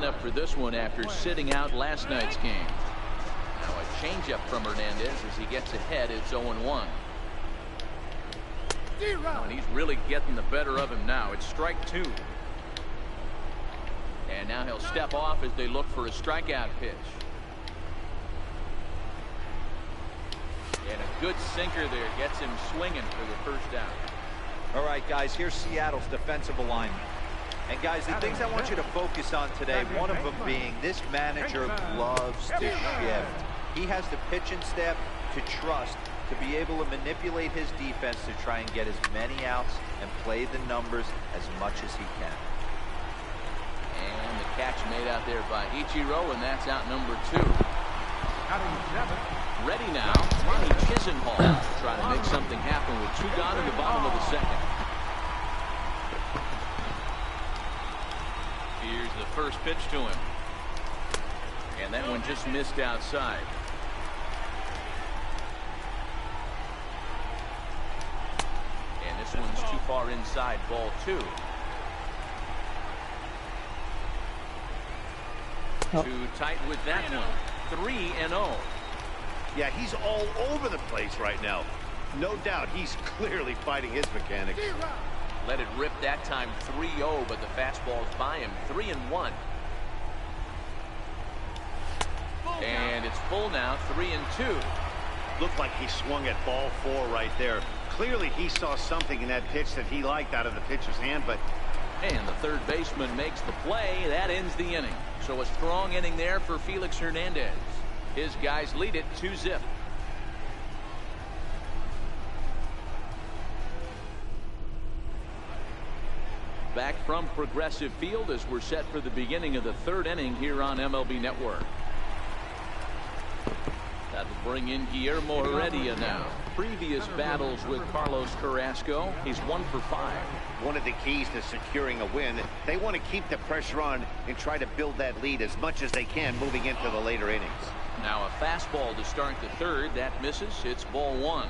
lineup for this one after sitting out last night's game. Now a changeup from Hernandez as he gets ahead. It's 0-1. And he's really getting the better of him now. It's strike 2. And now he'll step off as they look for a strikeout pitch. And a good sinker there gets him swinging for the first out. All right, guys, here's Seattle's defensive alignment. And guys, the things I want you to focus on today, one of them being this manager loves to shift. He has the pitching staff to trust to be able to manipulate his defense to try and get as many outs and play the numbers as much as he can. And the catch made out there by Ichiro, and that's out number 2. Ready now, Ronnie Chisenhall trying to make something happen with 2 gone in the bottom of the second. Here's the first pitch to him. And that one just missed outside. And this one's too far inside, ball 2. Too tight with that one. 3-0. Yeah, he's all over the place right now. No doubt he's clearly fighting his mechanics. Let it rip that time. 3-0, but the fastball's by him. 3-1. And it's full now. 3-2. Looked like he swung at ball 4 right there. Clearly he saw something in that pitch that he liked out of the pitcher's hand, but and the third baseman makes the play. That ends the inning. So a strong inning there for Felix Hernandez. His guys lead it 2-0. Back from Progressive Field as we're set for the beginning of the 3rd inning here on MLB Network. That'll bring in Guillermo Heredia now. Previous battles with Carlos Carrasco, he's 1 for 5. One of the keys to securing a win, they want to keep the pressure on and try to build that lead as much as they can moving into the later innings. Now a fastball to start the 3rd. That misses. It's ball 1.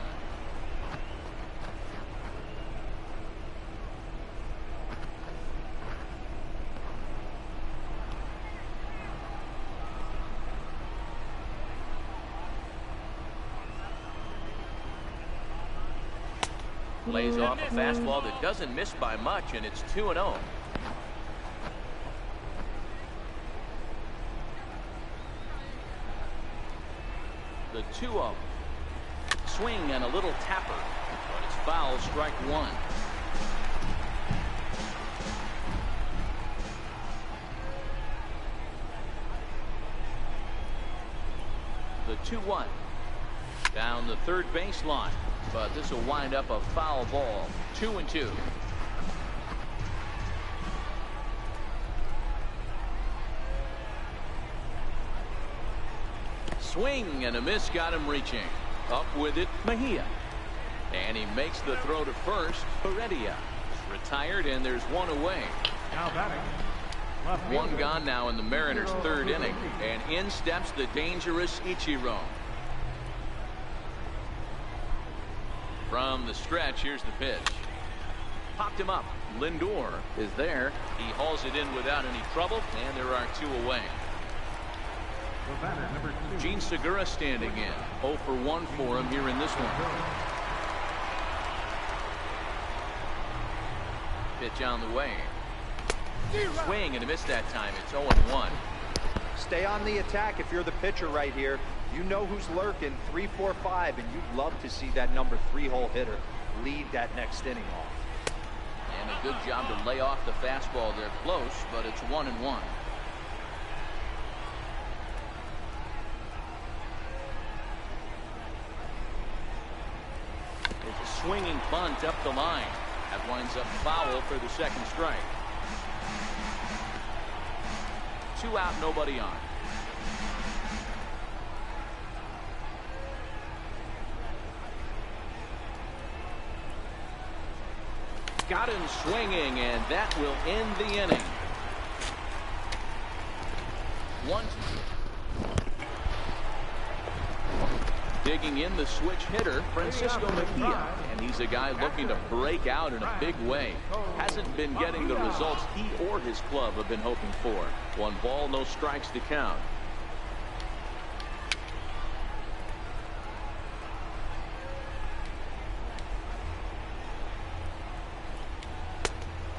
Lays off a fastball that doesn't miss by much, and it's 2-0. The 2-0. Swing and a little tapper, but it's foul. Strike 1. The 2-1. Down the third baseline. But this will wind up a foul ball. 2-2. Swing and a miss got him reaching. Up with it, Mejia. And he makes the throw to first. Heredia retired, and there's one away. Now batting. One gone now in the Mariners' 3rd inning. And in steps the dangerous Ichiro. From the stretch, here's the pitch. Popped him up. Lindor is there. He hauls it in without any trouble, and there are 2 away. Gene Segura standing in. 0 for 1 for him here in this one. Pitch on the way. Swing and a miss that time. It's 0-1. Stay on the attack if you're the pitcher right here. You know who's lurking. 3, 4, 5, and you'd love to see that number 3-hole hitter lead that next inning off. And a good job to lay off the fastball. They're close, but it's 1-1. It's a swinging bunt up the line. That winds up foul for the 2nd strike. 2 out, nobody on. Got him swinging, and that will end the inning. 1-2. Digging in the switch hitter, Francisco Mejia. And he's a guy looking to break out in a big way. Hasn't been getting the results he or his club have been hoping for. 1 ball, no strikes to count.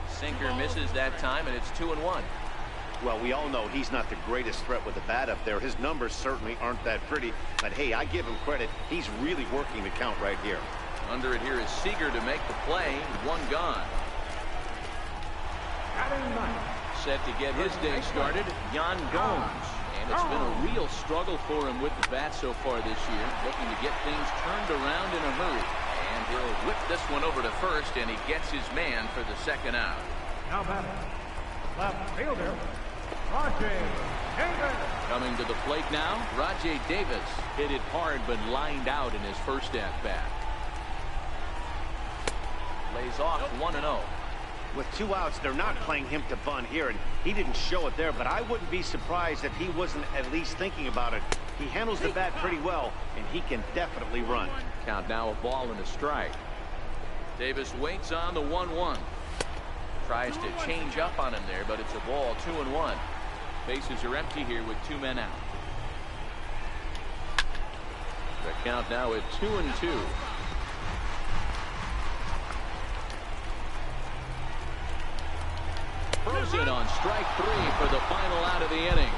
Sinker misses that time, and it's 2-1. Well, we all know he's not the greatest threat with the bat up there. His numbers certainly aren't that pretty. But, hey, I give him credit. He's really working the count right here. Under it here is Seager to make the play. 1 gone. Set to get his day started, Yan Gomes. And it's been a real struggle for him with the bat so far this year. Looking to get things turned around in a hurry. And he'll whip this one over to first, and he gets his man for the 2nd out. Now batting, left fielder, Rajay Davis. Coming to the plate now, Rajay Davis. Hit it hard, but lined out in his first at-bat. Lays off 1-0. With 2 outs, they're not playing him to bunt here, and he didn't show it there, but I wouldn't be surprised if he wasn't at least thinking about it. He handles the bat pretty well, and he can definitely run. Count now, a ball and a strike. Davis waits on the 1-1. Tries to change up on him there, but it's a ball. 2-1. Bases are empty here with 2 men out. The count now at 2-2. Throws in on strike 3 for the final out of the inning.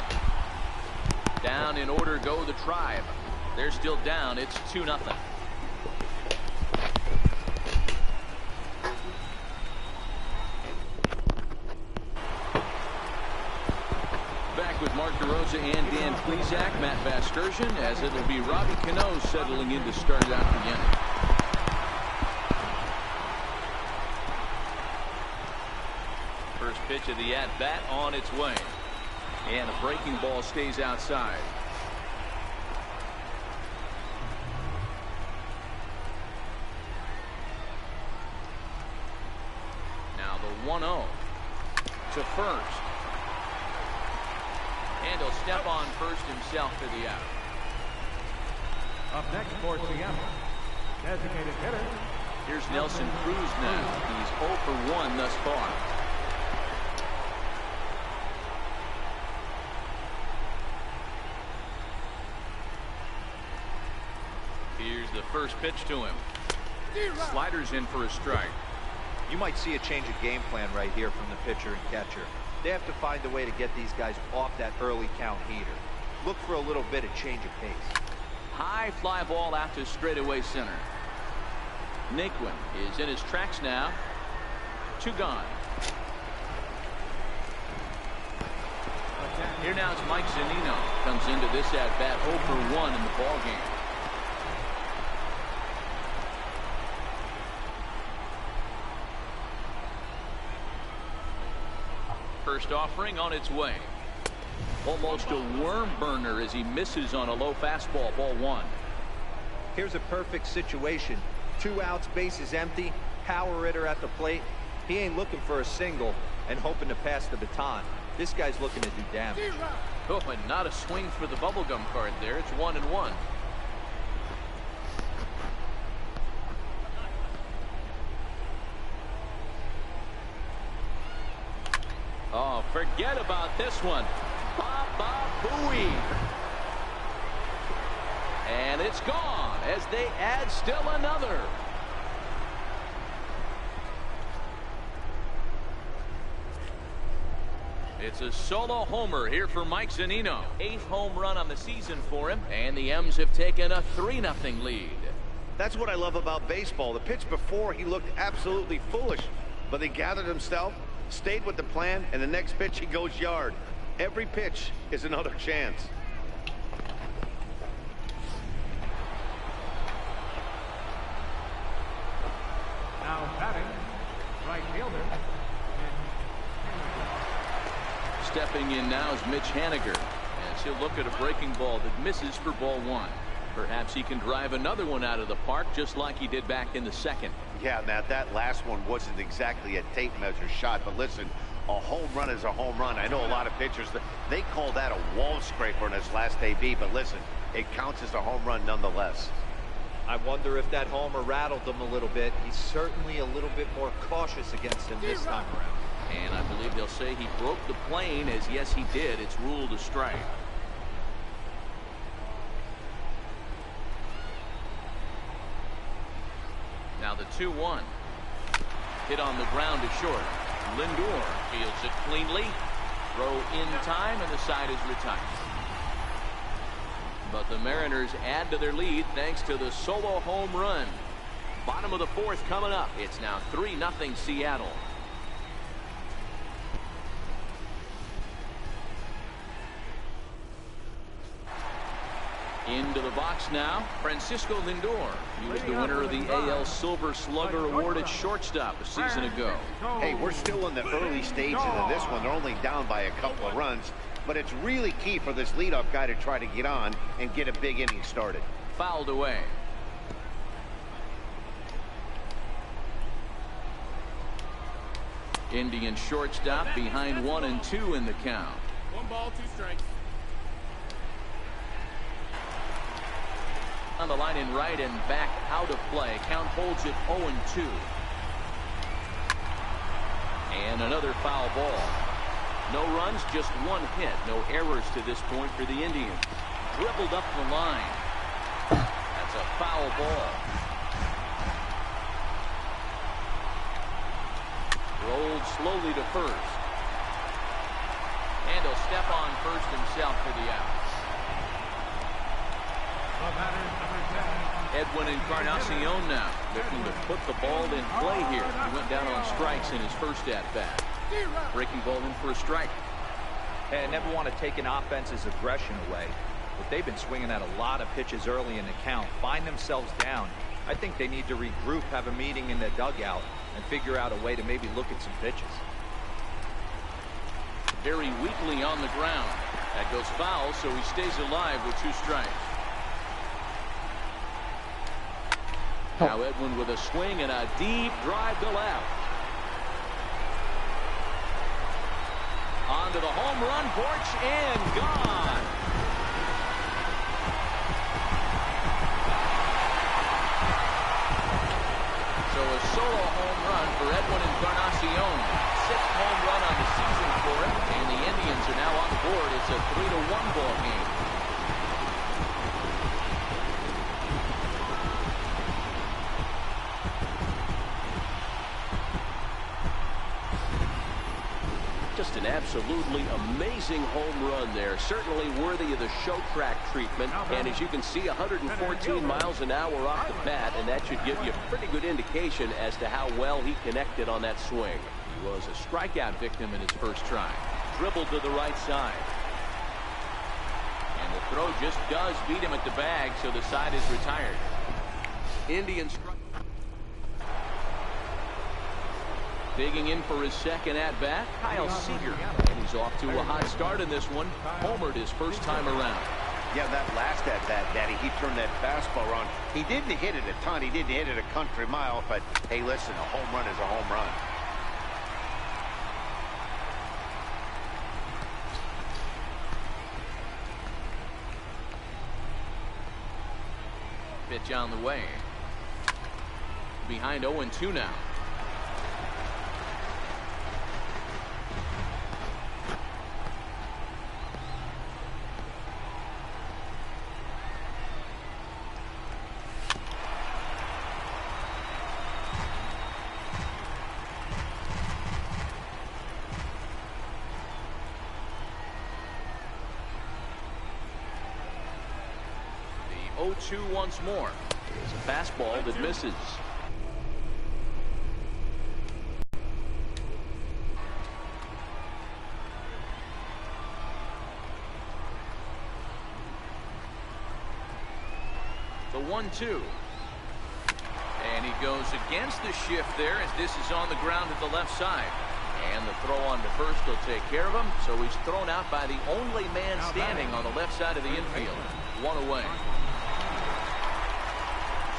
Down in order go the Tribe. They're still down. It's 2-0. Back with Mark DeRosa and Dan Plesac, Matt Vasgersian, as it'll be Robbie Cano settling in to start out the inning. First pitch of the at-bat on its way. And a breaking ball stays outside. Now the 1-0 to first. And he'll step on first himself for the out. Up next for Seattle, designated hitter. Here's Nelson Cruz now. He's 0 for 1 thus far. Here's the first pitch to him. Sliders in for a strike. You might see a change of game plan right here from the pitcher and catcher. They have to find a way to get these guys off that early count heater. Look for a little bit of change of pace. High fly ball out to straightaway center. Naquin is in his tracks now. 2 gone. Here now is Mike Zunino. Comes into this at bat 0 for 1 in the ball game. First offering on its way. Almost a worm burner as he misses on a low fastball. Ball 1. Here's a perfect situation. 2 outs, bases empty, power hitter at the plate. He ain't looking for a single and hoping to pass the baton. This guy's looking to do damage. Oh, and not a swing for the bubblegum card there. It's 1-1. Oh, forget about this one. Baba Booey. And it's gone as they add still another. It's a solo homer here for Mike Zunino. 8th home run on the season for him, and the M's have taken a 3-0 lead. That's what I love about baseball. The pitch before, he looked absolutely foolish, but he gathered himself, stayed with the plan, and the next pitch he goes yard. Every pitch is another chance. Now batting, right fielder. Stepping in now is Mitch Haniger, as he'll look at a breaking ball that misses for ball 1. Perhaps he can drive another one out of the park just like he did back in the 2nd. Yeah, Matt, that last one wasn't exactly a tape measure shot, but listen, a home run is a home run. I know a lot of pitchers, they call that a wall scraper in his last AB, but listen, it counts as a home run nonetheless. I wonder if that homer rattled him a little bit. He's certainly a little bit more cautious against him this time around. And I believe they'll say he broke the plane, as yes he did. It's ruled a strike. Now the 2-1. Hit on the ground to short. Lindor fields it cleanly. Throw in time, and the side is retired. But the Mariners add to their lead thanks to the solo home run. Bottom of the fourth coming up. It's now 3-0 Seattle. Into the box now, Francisco Lindor. He was the winner of the AL Silver Slugger Award at shortstop a season ago. Hey, we're still in the early stages of this one. They're only down by a couple of runs, but it's really key for this leadoff guy to try to get on and get a big inning started. Fouled away. Indian shortstop behind 1 and 2 in the count. 1 ball, 2 strikes. On the line in right and back out of play. Count holds it 0-2. And another foul ball. No runs, just 1 hit. No errors to this point for the Indians. Dribbled up the line. That's a foul ball. Rolled slowly to first. And he'll step on first himself for the out. Edwin Encarnacion now looking to put the ball in play here. He went down on strikes in his first at-bat. Breaking ball in for a strike. And never want to take an offense's aggression away, but they've been swinging at a lot of pitches early in the count. Find themselves down. I think they need to regroup, have a meeting in the dugout, and figure out a way to maybe look at some pitches. Very weakly on the ground. That goes foul, so he stays alive with 2 strikes. Now Edwin with a swing and a deep drive to left. Onto the home run porch and gone. So a solo home run for Edwin Encarnacion. 6th home run on the season for him, and the Indians are now on the board. It's a 3-1 ball game. Just an absolutely amazing home run there. Certainly worthy of the show track treatment. And as you can see, 114 miles an hour off the bat, and that should give you a pretty good indication as to how well he connected on that swing. He was a strikeout victim in his first try. Dribbled to the right side. And the throw just does beat him at the bag, so the side is retired. Indians digging in for his second at-bat, Kyle Seager. And he's off to a hot start in this one. Homered his first time around. Yeah, that last at-bat, Daddy, he turned that fastball on. He didn't hit it a ton. He didn't hit it a country mile. But, hey, listen, a home run is a home run. Pitch on the way. Behind 0-2 now. The 0-2 once more. It's a fastball that misses. The 1-2. And he goes against the shift there as this is on the ground at the left side. And the throw on to first will take care of him. So he's thrown out by the only man standing on the left side of the infield. 1 away.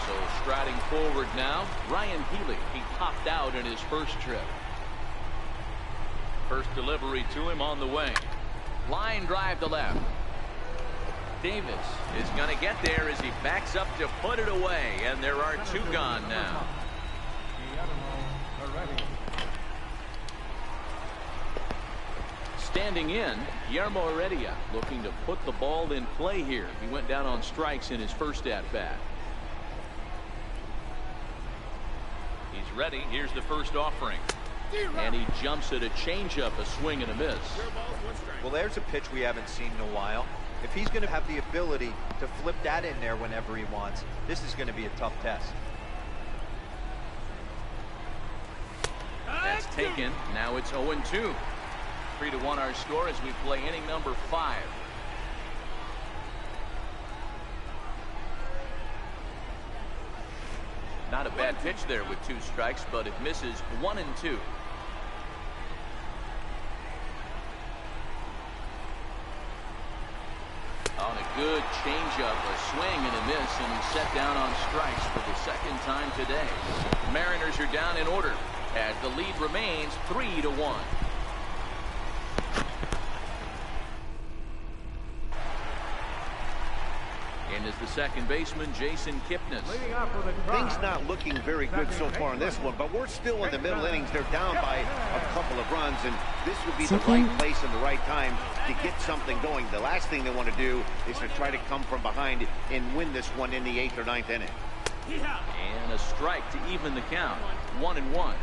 So striding forward now, Ryan Healy. He popped out in his first trip. First delivery to him on the way. Line drive to left. Davis is going to get there as he backs up to put it away, and there are two gone now. Standing in, Guillermo Heredia looking to put the ball in play here. He went down on strikes in his first at-bat. He's ready. Here's the first offering. And he jumps at a changeup, a swing and a miss. Well, there's a pitch we haven't seen in a while. If he's going to have the ability to flip that in there whenever he wants, this is going to be a tough test. That's taken. Now it's 0-2. 3-1 our score as we play inning number 5. Not a bad pitch there with 2 strikes, but it misses 1-2. On a good changeup, a swing and a miss, and he's set down on strikes for the second time today. The Mariners are down in order as the lead remains 3-1. And is the second baseman, Jason Kipnis. Things not looking very good so far in this one, but we're still in the middle innings. They're down by a couple of runs, and this would be the right place and the right time to get something going. The last thing they want to do is to try to come from behind and win this one in the 8th or 9th inning. And a strike to even the count. 1-1.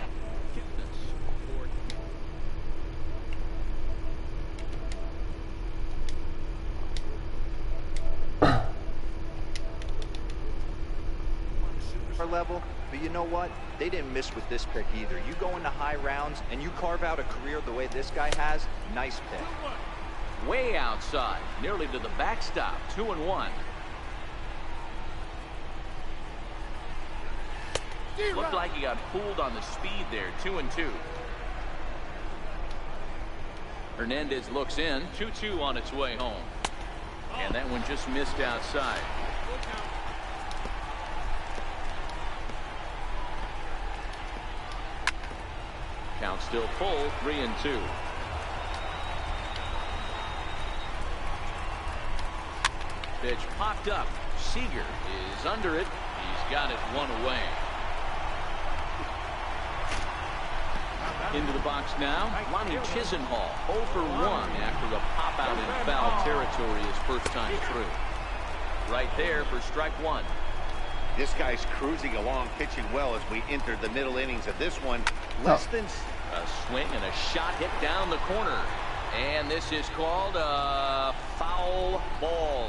Level, but you know what? They didn't miss with this pick either. You go into high rounds and you carve out a career the way this guy has. Nice pick. Way outside, nearly to the backstop. 2-1. Looked like he got fooled on the speed there. 2-2. Hernandez looks in. 2-2 on its way home, and that one just missed outside. Count still full, 3-2. Pitch popped up. Seager is under it. He's got it one away. Into the box now, Lonnie Chisenhall, 0 for 1 after a pop out in foul territory his first time through. Right there for strike 1. This guy's cruising along, pitching well as we enter the middle innings of this one. Less than a swing and a shot hit down the corner, and this is called a foul ball,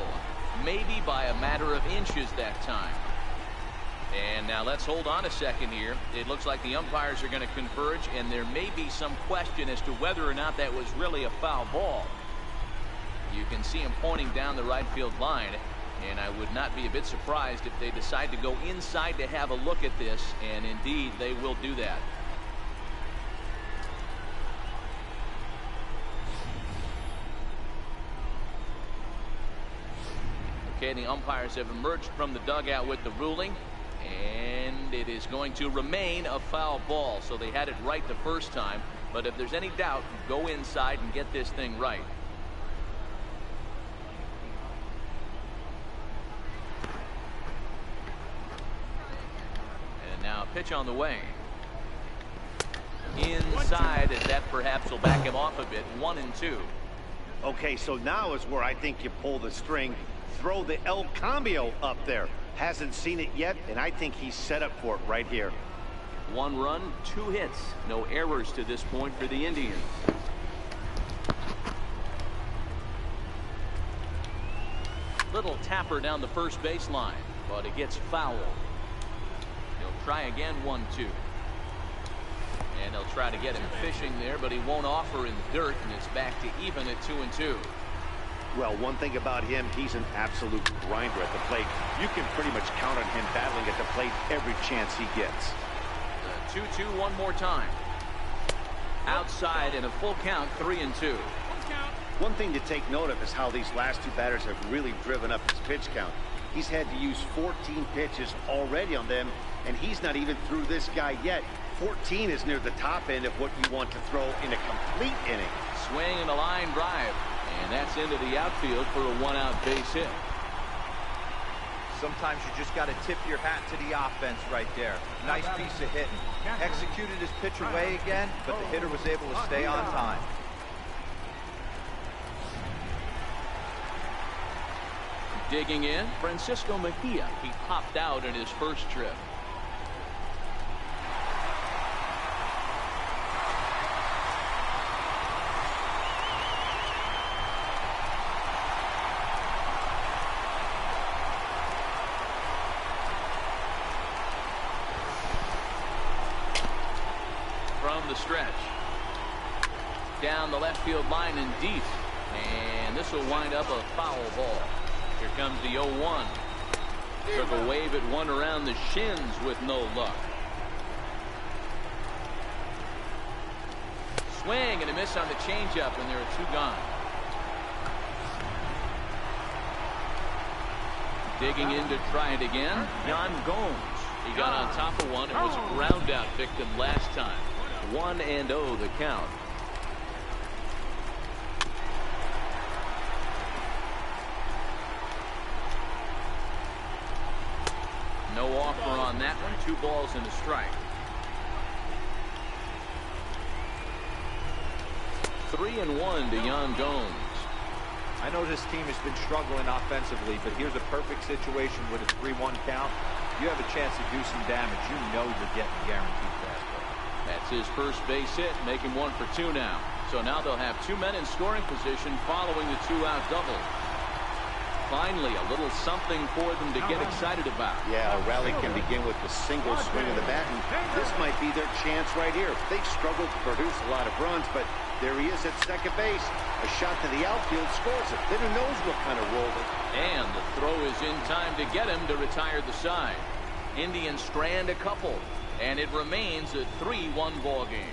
maybe by a matter of inches that time. And now let's hold on a second here. It looks like the umpires are going to converge, and there may be some question as to whether or not that was really a foul ball. You can see him pointing down the right field line, and I would not be a bit surprised if they decide to go inside to have a look at this, and indeed they will do that. Okay, the umpires have emerged from the dugout with the ruling, and it is going to remain a foul ball. So they had it right the first time, but if there's any doubt, go inside and get this thing right. And now a pitch on the way. Inside, and that perhaps will back him off a bit. 1-2. Okay, so now is where I think you pull the string. Throw the El Cambio up there. Hasn't seen it yet, and I think he's set up for it right here. 1 run, 2 hits. No errors to this point for the Indians. Little tapper down the first baseline, but it gets foul. He'll try again, 1-2. And they'll try to get him fishing there, but he won't offer in the dirt, and it's back to even at 2-2. Well, one thing about him, he's an absolute grinder at the plate. You can pretty much count on him battling at the plate every chance he gets. 2-2 one more time. Outside in a full count, 3-2. One thing to take note of is how these last 2 batters have really driven up his pitch count. He's had to use 14 pitches already on them, and he's not even through this guy yet. 14 is near the top end of what you want to throw in a complete inning. Swing and a line drive. And that's into the outfield for a one-out base hit. Sometimes you just got to tip your hat to the offense right there. Nice piece of hitting. Executed his pitch away again, but the hitter was able to stay on time. Digging in, Francisco Mejia. He popped out in his first trip. From the stretch. Down the left field line and deep. And this will wind up a foul ball. Here comes the 0-1. Took a wave at one around the shins with no luck. Swing and a miss on the changeup, and there are two gone. Digging in to try it again. Yan Gomes. He got on top of one and was a ground out victim last time. 1-0 the count. No offer on that one. 2 balls and a strike. 3-1 to Yan Gomes. I know this team has been struggling offensively, but here's a perfect situation with a 3-1 count. You have a chance to do some damage. You know you're getting guaranteed fastball. That's his first base hit, making 1 for 2 now. So now they'll have 2 men in scoring position following the 2-out double. Finally, a little something for them to get excited about. Yeah, a rally can begin with a single swing of the bat, and this might be their chance right here. They've struggled to produce a lot of runs, but there he is at second base. A shot to the outfield scores it. Then who knows what kind of roll it. And the throw is in time to get him to retire the side. Indians strand a couple, and it remains a 3-1 ball game.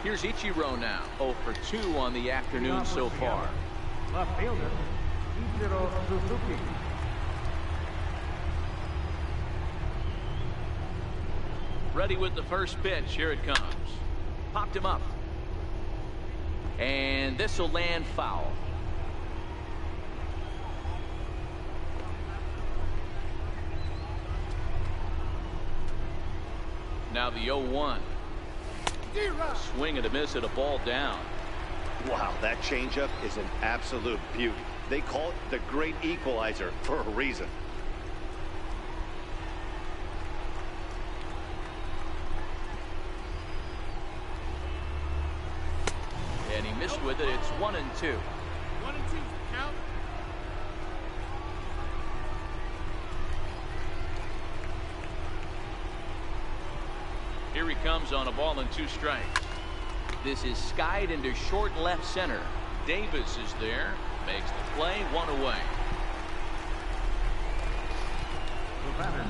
Here's Ichiro now. 0 for 2 on the afternoon so far. Left fielder, Ichiro Suzuki. Ready with the first pitch. Here it comes. Popped him up. And this will land foul. Now the 0-1. Swing and a miss at a ball down. Wow, that changeup is an absolute beauty. They call it the great equalizer for a reason. And he missed with it. It's 1-2. 1-2. Count. Here he comes on a ball and 2 strikes. This is skied into short left center. Davis is there. Makes the play. 1 away.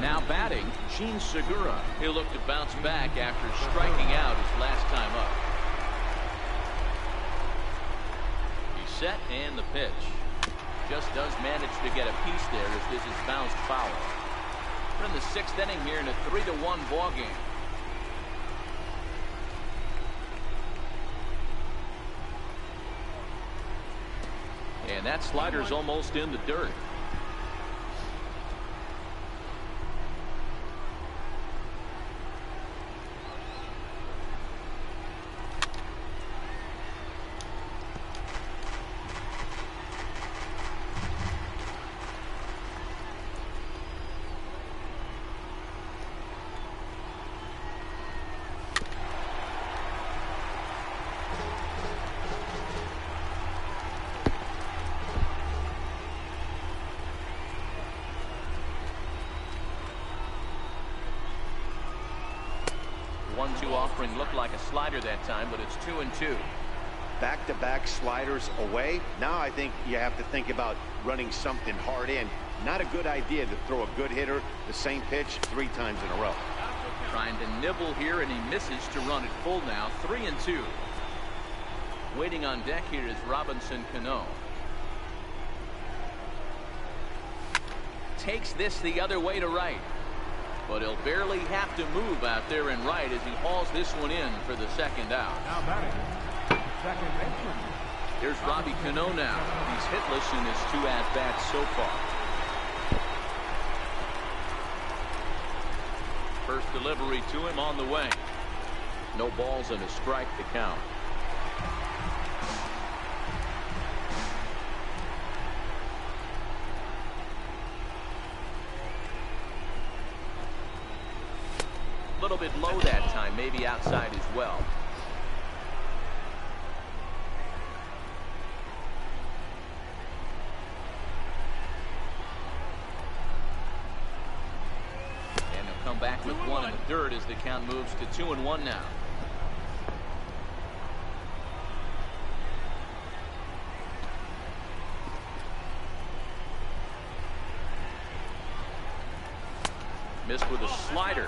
Now batting, Gene Segura. He'll look to bounce back after striking out his last time up. He's set and the pitch. Just does manage to get a piece there as this is bounced foul. We're in the 6th inning here in a 3-1 ball game. And that slider's almost in the dirt. Offering looked like a slider that time, but it's 2-2. Back-to-back sliders away. Now I think you have to think about running something hard in. Not a good idea to throw a good hitter the same pitch 3 times in a row. Trying to nibble here, and he misses to run it full now. 3-2. Waiting on deck here is Robinson Cano. Takes this the other way to right. But he'll barely have to move out there and right as he hauls this one in for the second out. Now batting, second baseman. Here's Robbie Cano now. He's hitless in his 2 at-bats so far. First delivery to him on the way. No balls and a strike to count. A little bit low that time, maybe outside as well. And he'll come back with 1 in the third as the count moves to 2-1 now. Missed with a slider.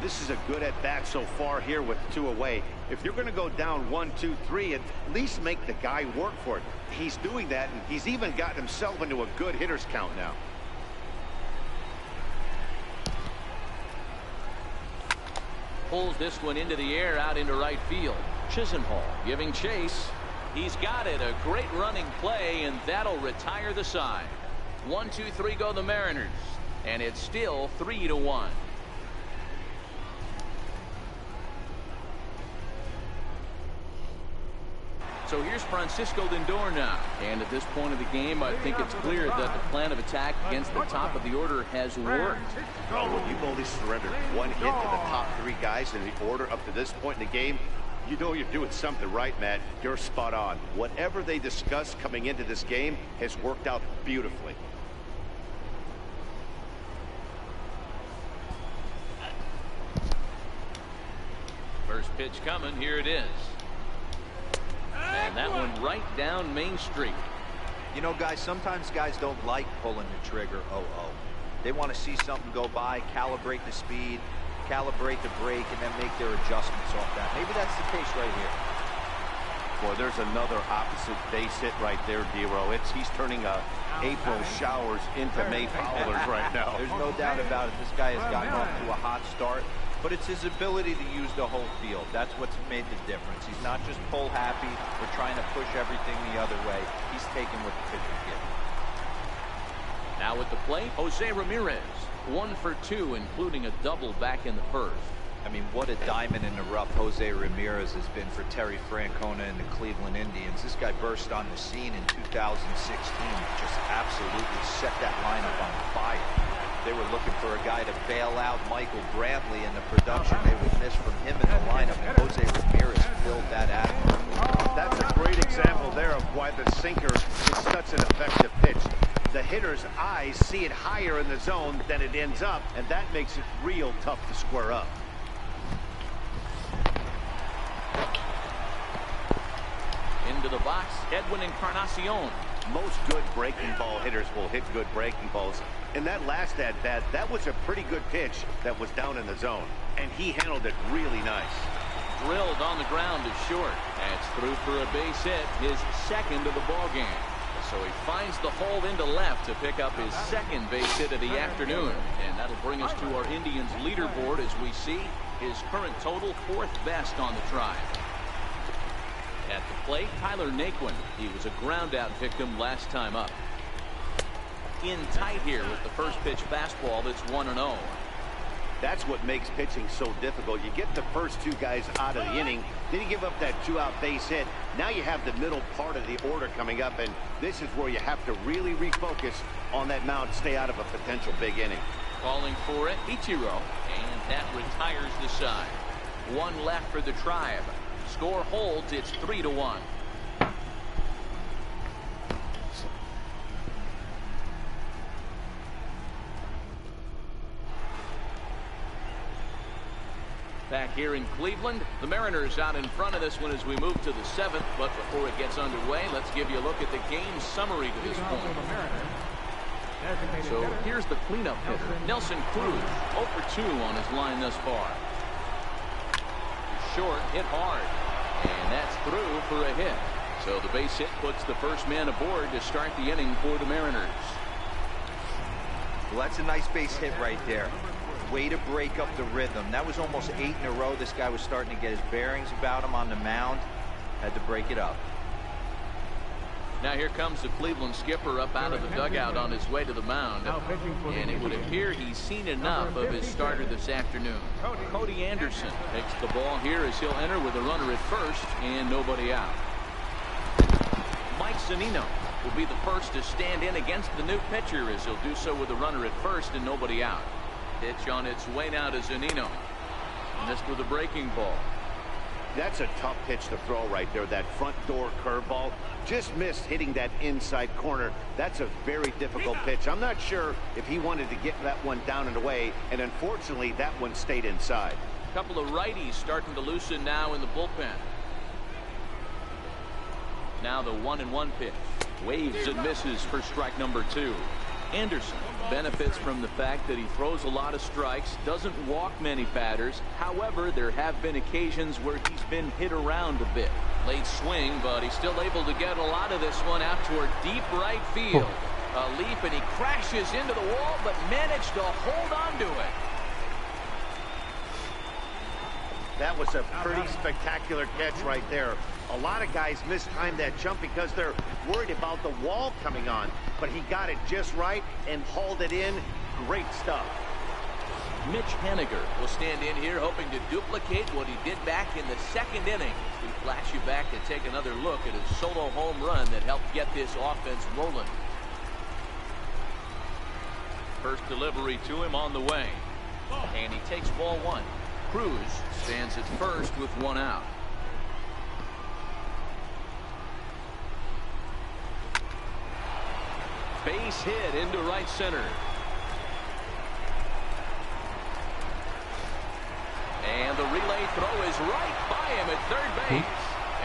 This is a good at-bat so far here with 2 away. If you're going to go down 1, 2, 3, at least make the guy work for it. He's doing that, and he's even gotten himself into a good hitter's count now. Pulls this one into the air out into right field. Chisenhall giving chase. He's got it. A great running play, and that'll retire the side. 1, 2, 3 go the Mariners, and it's still 3-1. So here's Francisco Lindor now. And at this point of the game, I think it's clear that the plan of attack against the top of the order has worked. Oh, when you've only surrendered 1 hit to the top 3 guys in the order up to this point in the game, you know you're doing something right, Matt. You're spot on. Whatever they discussed coming into this game has worked out beautifully. First pitch coming. Here it is. And that one right down Main Street. You know, guys, sometimes guys don't like pulling the trigger. They want to see something go by, calibrate the speed, calibrate the brake, and then make their adjustments off that. Maybe that's the case right here. Boy, there's another opposite base hit right there, Dero. He's turning April showers into May foulers right now. There's no doubt about it. This guy has gotten off to a hot start. But it's his ability to use the whole field. That's what's made the difference. He's not just pull happy or trying to push everything the other way. He's taking what the pitcher gives. Now at the plate, Jose Ramirez. 1 for 2, including a double back in the first. I mean, what a diamond in the rough Jose Ramirez has been for Terry Francona and the Cleveland Indians. This guy burst on the scene in 2016. Just absolutely set that lineup on fire. They were looking for a guy to bail out Michael Brantley, and the production they would miss from him in the lineup. And Jose Ramirez filled that admirably. That's a great example there of why the sinker is such an effective pitch. The hitter's eyes see it higher in the zone than it ends up, and that makes it real tough to square up. Into the box, Edwin Encarnacion. Most good breaking ball hitters will hit good breaking balls. In that last at-bat, that was a pretty good pitch that was down in the zone, and he handled it really nice. Drilled on the ground to short. That's through for a base hit, his second of the ball game. So he finds the hole into left to pick up his second base hit of the afternoon. And that'll bring us to our Indians leaderboard as we see his current total 4th best on the Tribe. At the plate, Tyler Naquin. He was a ground out victim last time up. In tight here with the first pitch fastball that's 1-0. That's what makes pitching so difficult. You get the first 2 guys out of the inning, then you give up that 2-out base hit. Now you have the middle part of the order coming up, and this is where you have to really refocus on that mound, stay out of a potential big inning. Calling for it, Ichiro, and that retires the side. 1 left for the Tribe. Score holds, it's 3-1. Back here in Cleveland, the Mariners out in front of this one as we move to the 7th. But before it gets underway, let's give you a look at the game summary to this point. So here's the cleanup hitter, Nelson Cruz, 0 for 2 on his line thus far. Short, hit hard, and that's through for a hit. So the base hit puts the first man aboard to start the inning for the Mariners. Well, that's a nice base hit right there. way to break up the rhythm. That was almost 8 in a row. This guy was starting to get his bearings about him on the mound. Had to break it up. Now here comes the Cleveland skipper up out of the dugout on his way to the mound. And it would appear he's seen enough of his starter this afternoon. Cody Anderson takes the ball here as he'll enter with a runner at first and nobody out. Mike Zunino will be the first to stand in against the new pitcher as he'll do so with a runner at first and nobody out. Pitch on its way now to Zunino. Missed with a breaking ball. That's a tough pitch to throw right there. That front door curveball just missed hitting that inside corner. That's a very difficult pitch. I'm not sure if he wanted to get that one down and away, and unfortunately that one stayed inside. A couple of righties starting to loosen now in the bullpen. Now the 1-1 pitch. Waves and misses for strike number 2. Anderson benefits from the fact that he throws a lot of strikes, doesn't walk many batters. However, there have been occasions where he's been hit around a bit. Late swing, but he's still able to get a lot of this one out toward deep right field. A leap, and he crashes into the wall, but managed to hold on to it. That was a pretty spectacular catch right there. A lot of guys mistimed that jump because they're worried about the wall coming on, but he got it just right and hauled it in. Great stuff. Mitch Haniger will stand in here hoping to duplicate what he did back in the second inning. We flash you back and take another look at his solo home run that helped get this offense rolling. First delivery to him on the way, and he takes ball 1. Cruz stands at first with 1 out. Base hit into right center. And the relay throw is right by him at third base.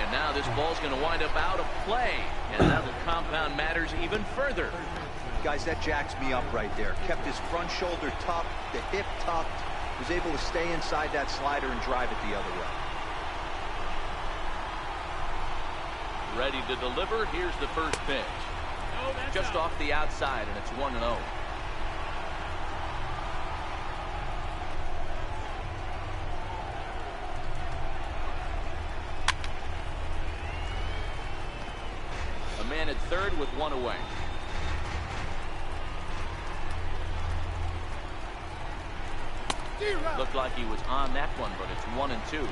And now this ball's going to wind up out of play. And that'll compound matters even further. Guys, that jacks me up right there. Kept his front shoulder tucked, the hip tucked. Was able to stay inside that slider and drive it the other way. Ready to deliver. Here's the first pitch. Just off the outside, and it's 1-0. A man at third with 1 away. Looked like he was on that one, but it's 1-2.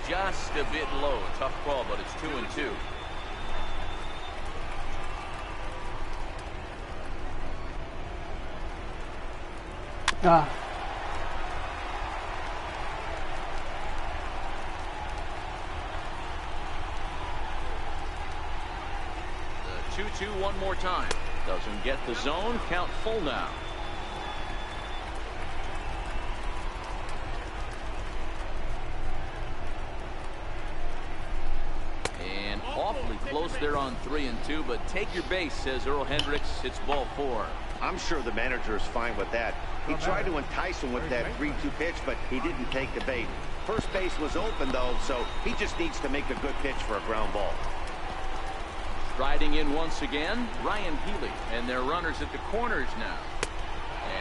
Just a bit low. Tough call, but it's 2-2. The 2-2 one more time. Doesn't get the zone. Count full now. Awfully close there on 3-2, but take your base, says Earl Hendricks. It's ball 4. I'm sure the manager is fine with that. He tried to entice him with that 3-2 pitch, but he didn't take the bait. First base was open, though, so he just needs to make a good pitch for a ground ball. Striding in once again, Ryan Healy, and their runners at the corners now.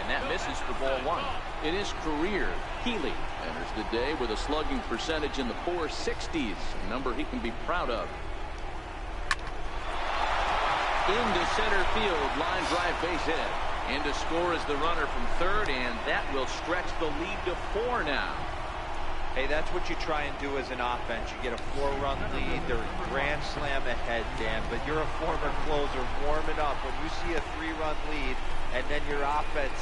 And that misses for ball 1. In his career, Healy enters the day with a slugging percentage in the 460s, a number he can be proud of. Into center field, line drive base hit. And to score is the runner from third, and that will stretch the lead to 4 now. Hey, that's what you try and do as an offense. You get a 4-run lead. They're a grand slam ahead, Dan, but you're a former closer warming up. When you see a 3-run lead and then your offense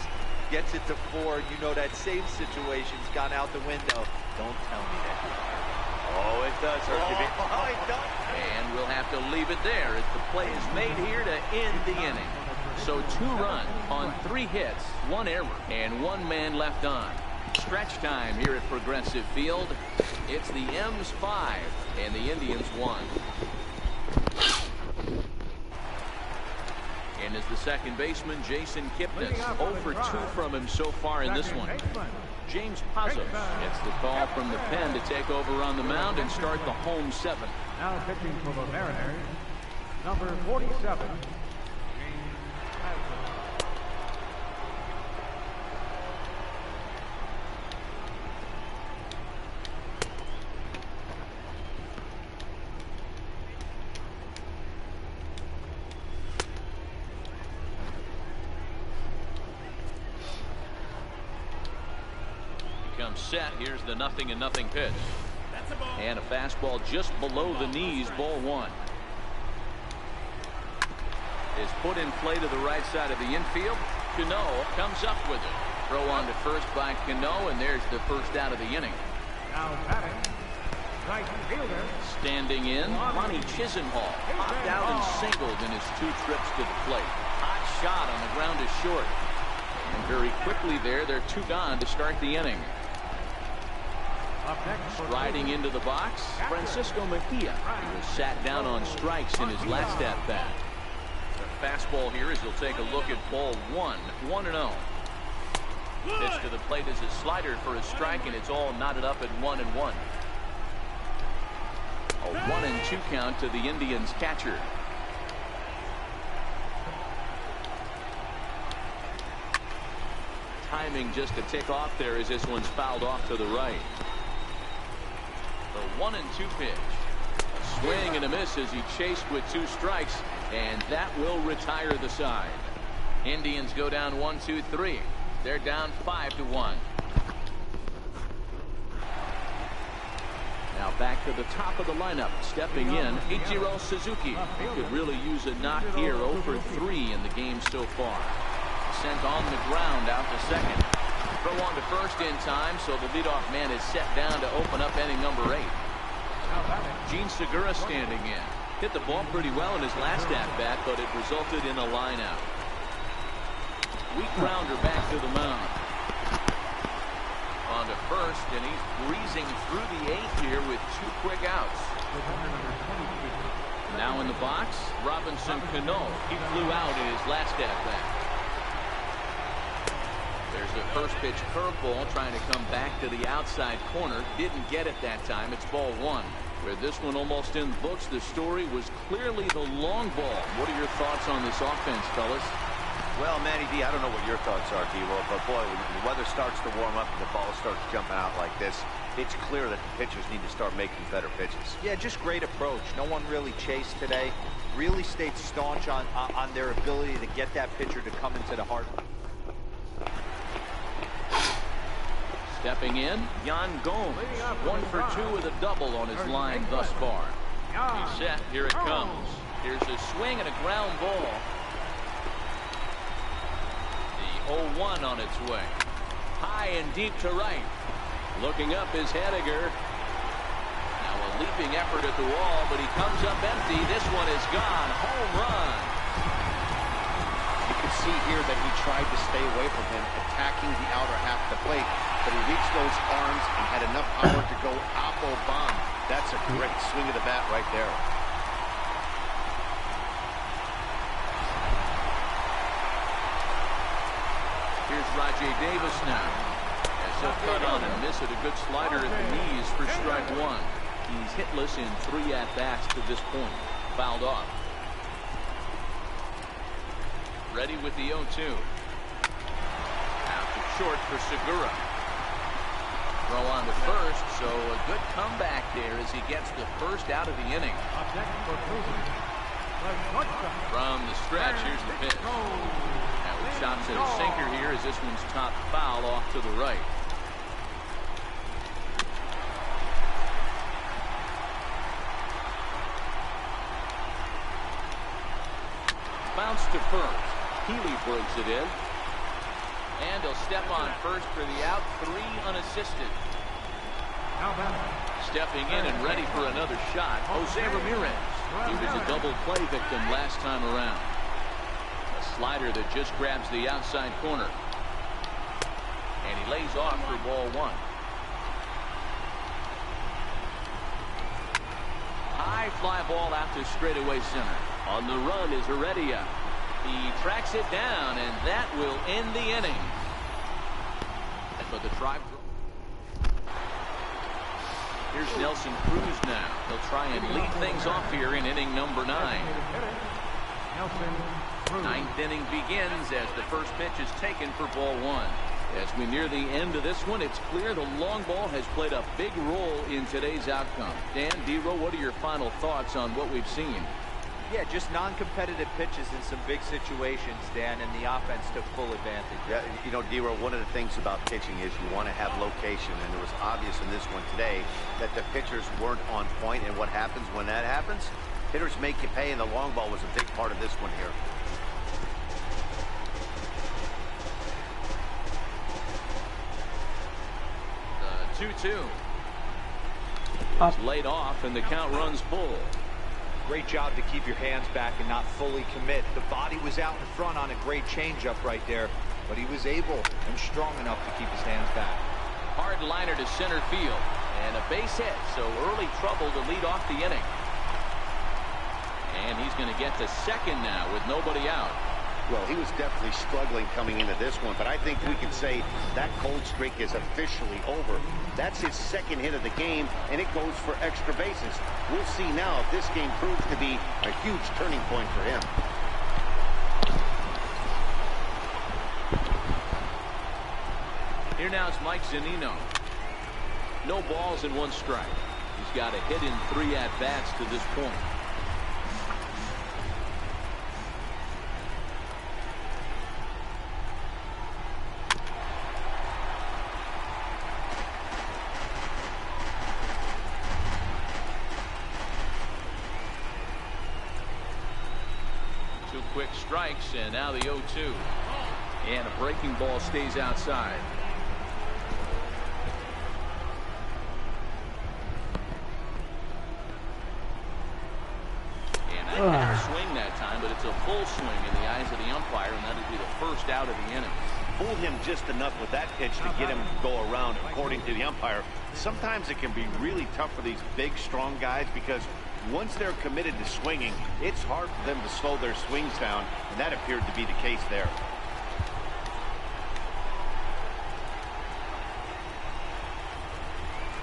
gets it to 4, you know that same situation's gone out the window. Don't tell me that. Oh, it does hurt to be. Oh, it does. And we'll have to leave it there as the play is made here to end the inning. So 2 runs on 3 hits, 1 error, and 1 man left on. Stretch time here at Progressive Field. It's the M's 5 and the Indians 1. And as the second baseman, Jason Kipnis, 0 for 2 from him so far in this one. James Pazos gets the call from the pen to take over on the mound and start the home 7. Now pitching for the Mariners, Number 47. Comes set. Here's the 0-0 pitch. And a fastball just below the knees, ball one. Is put in play to the right side of the infield. Cano comes up with it. Throw on to first by Cano, and there's the first out of the inning. Now batting, right fielder. Standing in, Ronnie Chisenhall popped out and singled in his 2 trips to the plate. Hot shot on the ground is short. And very quickly they're 2 gone to start the inning. Striding into the box, Francisco Mejia. He was sat down on strikes in his last at-bat. The fastball here as he'll take a look at ball 1, 1-0. Pitch to the plate is a slider for a strike, and it's all knotted up at 1-1. A 1-2 count to the Indians catcher. Timing just to tick off there as this one's fouled off to the right. The 1-2 pitch. A swing and a miss as he chased with 2 strikes, and that will retire the side. Indians go down 1-2-3. They're down 5-1. Now back to the top of the lineup. Stepping in, Ichiro Suzuki. He could really use a knock here. 0 for 3 in the game so far. Sent on the ground out to second. Throw on to first in time, so the leadoff man is set down to open up inning number 8. Gene Segura standing in. Hit the ball pretty well in his last at-bat, but it resulted in a line-out. Weak grounder back to the mound. On to first, and he's breezing through the 8th here with 2 quick outs. Now in the box, Robinson Cano. He flew out in his last at-bat. There's the first pitch curveball trying to come back to the outside corner. Didn't get it that time. It's ball 1. Where this one almost in the books, the story was clearly the long ball. What are your thoughts on this offense, fellas? Well, Manny D, I don't know what your thoughts are, D-Will, but boy, when the weather starts to warm up and the ball starts jumping out like this, it's clear that the pitchers need to start making better pitches. Yeah, just great approach. No one really chased today. Really stayed staunch on their ability to get that pitcher to come into the heart. Stepping in, Yan Gomes. 1 for 2 with a double on his line thus far. He's set. Here it comes. Here's a swing and a ground ball. The 0-1 on its way. High and deep to right. Looking up is Hediger. Now a leaping effort at the wall, but he comes up empty. This one is gone. Home run. You can see here that he tried to stay away from him, attacking the outer half of the plate, but he reached those arms and had enough power to go oppo bomb. That's a great swing of the bat right there. Here's Rajay Davis now. As he'll cut on and miss it. A good slider at the knees for strike 1. He's hitless in 3 at-bats to this point. Fouled off. Ready with the 0-2. Out to short for Segura. Throw on to first, so a good comeback there as he gets the first out of the inning. From the stretch, here's the pitch. Now he chops at a sinker here as this one's top foul off to the right. Bounce to first. Healy breaks it in. And he'll step on first for the out. 3 unassisted. Stepping in and ready for another shot, Jose Ramirez. He was a double play victim last time around. A slider that just grabs the outside corner. And he lays off for ball 1. High fly ball out to straightaway center. On the run is Heredia. He tracks it down, and that will end the inning. And for the Tribe, Here's Nelson Cruz now. He'll try and lead things off here in inning number 9. Ninth inning begins as the first pitch is taken for ball 1. As we near the end of this one, it's clear the long ball has played a big role in today's outcome. Dan, D-Row, what are your final thoughts on what we've seen? Yeah, just non-competitive pitches in some big situations, Dan, and the offense took full advantage. Yeah, you know, D-Row, one of the things about pitching is you want to have location, and it was obvious in this one today that the pitchers weren't on point, and what happens when that happens? Hitters make you pay, and the long ball was a big part of this one here. The 2-2. It's laid off, and the count runs full. Great job to keep your hands back and not fully commit. The body was out in front on a great changeup right there, but he was able and strong enough to keep his hands back. Hard liner to center field, and a base hit, so early trouble to lead off the inning. And he's going to get to second now with nobody out. Well, he was definitely struggling coming into this one, but I think we can say that cold streak is officially over. That's his second hit of the game, and it goes for extra bases. We'll see now if this game proves to be a huge turning point for him. Here now is Mike Zunino. No balls and 1 strike. He's got a hit in 3 at-bats to this point. Quick strikes, and now the 0-2. And a breaking ball stays outside. And that didn't swing that time, but it's a full swing in the eyes of the umpire, and that'll be the first out of the inning. Fooled him just enough with that pitch to get him to go around, according to the umpire. Sometimes it can be really tough for these big, strong guys because once they're committed to swinging, it's hard for them to slow their swings down, and that appeared to be the case there.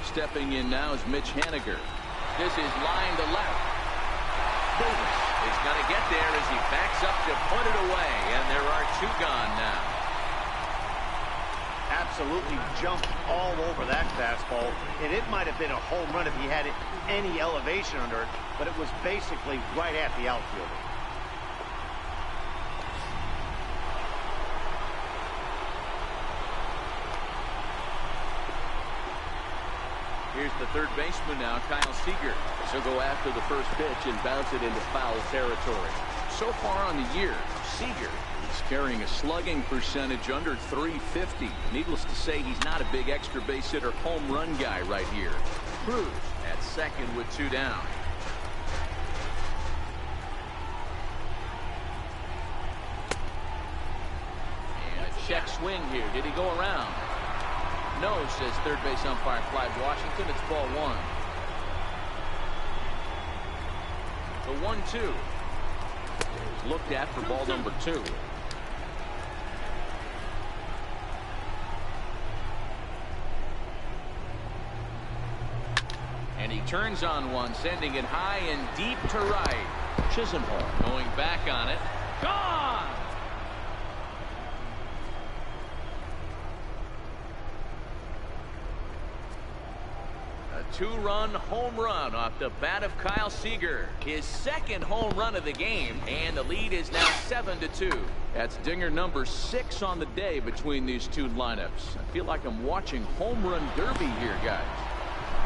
Stepping in now is Mitch Haniger. This is line to left. Davis is going to get there as he backs up to put it away, and there are 2 gone now. Absolutely jumped all over that fastball, and it might have been a home run if he had any elevation under it, but it was basically right at the outfielder. Here's the third baseman now, Kyle Seager. He'll go after the first pitch and bounce it into foul territory. So far on the year, Seager is carrying a slugging percentage under .350. Needless to say, he's not a big extra base hitter home run guy right here. Cruz at second with 2 down. And a check swing here. Did he go around? No, says third base umpire Clyde Washington. It's ball 1. The 1-2 is looked at for ball number 2. And he turns on one, sending it high and deep to right. Chisenhall going back on it. Gone! A 2-run home run off the bat of Kyle Seager. His second home run of the game, and the lead is now 7-2. That's dinger number 6 on the day between these 2 lineups. I feel like I'm watching home run derby here, guys.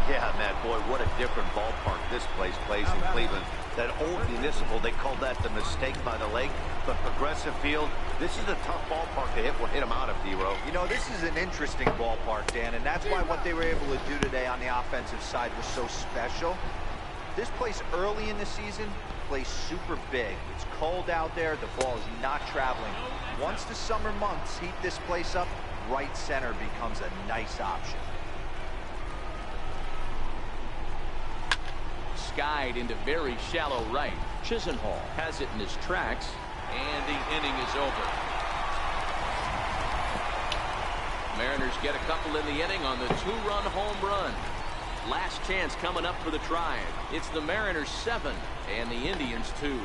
Yeah, man, boy, what a different ballpark this place plays in Cleveland. That old Municipal, they called that the mistake by the lake. But Progressive Field, this is a tough ballpark to hit him out of, D-Row. You know, this is an interesting ballpark, Dan, and that's why what they were able to do today on the offensive side was so special. This place early in the season plays super big. It's cold out there. The ball is not traveling. Once the summer months heat this place up, right center becomes a nice option. Skied into very shallow right. Chisenhall has it in his tracks, and the inning is over. Mariners get a couple in the inning on the 2-run home run. Last chance coming up for the Tribe. It's the Mariners 7 and the Indians 2.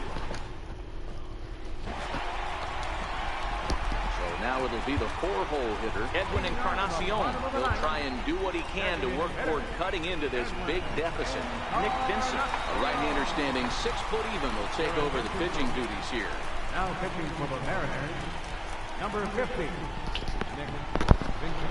So now it'll be the 4-hole hitter, Edwin Encarnacion. Will try and do what he can to work toward cutting into this big deficit. Nick Vincent, a right-hander standing 6 foot even, will take over the pitching duties here. Now pitching for the Mariners, number 50, Nick Vincent.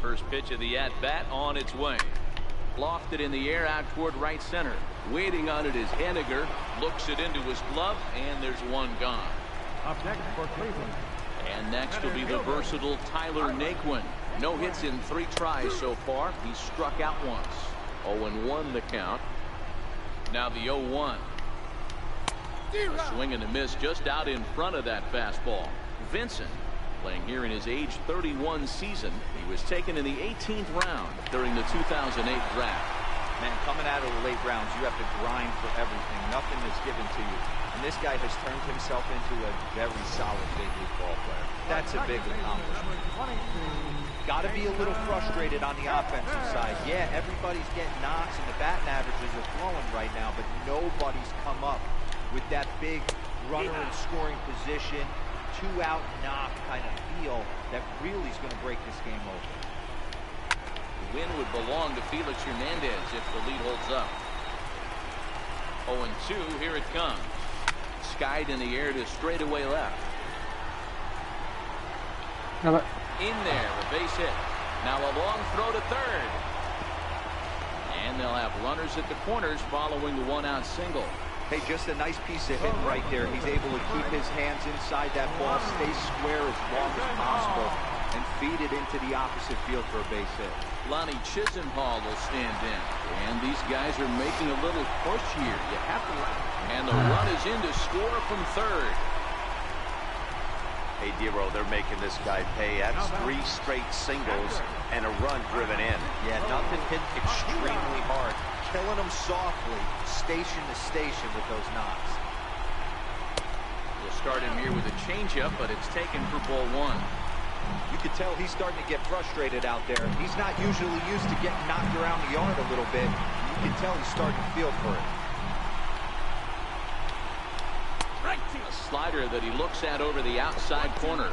First pitch of the at-bat on its way. Lofted in the air out toward right center. Waiting on it is Henniger. Looks it into his glove, and there's one gone. Up next for Cleveland. And next will be the versatile Tyler Naquin. No hits in 3 tries so far. He struck out once. 0-1 the count. Now the 0-1. Swing and a miss just out in front of that fastball. Vincent, playing here in his age 31 season. He was taken in the 18th round during the 2008 draft. Man, coming out of the late rounds, you have to grind for everything. Nothing is given to you. And this guy has turned himself into a very solid big league ball player. That's a big accomplishment. Got to be a little frustrated on the offensive side. Yeah, everybody's getting knocks and the batting averages are flowing right now, but nobody's come up with that big runner in scoring position, 2-out knock kind of feel that really is going to break this game open. The win would belong to Felix Hernandez if the lead holds up. 0-2, here it comes. Skied in the air to straightaway left. In there, a base hit. Now a long throw to third. And they'll have runners at the corners following the 1-out single. Hey, just a nice piece of hitting right there. He's able to keep his hands inside that ball, stay square as long as possible, and feed it into the opposite field for a base hit. Lonnie Chisenhall will stand in. And these guys are making a little push here. You have to like it. And the run is in to score from third. Hey, Dero, they're making this guy pay. That's 3 straight singles and a run driven in. Yeah, nothing hit extremely hard. Killing them softly, station to station with those knocks. We'll start him here with a changeup, but it's taken for ball 1. You can tell he's starting to get frustrated out there. He's not usually used to getting knocked around the yard a little bit. You can tell he's starting to feel for it. A slider that he looks at over the outside corner.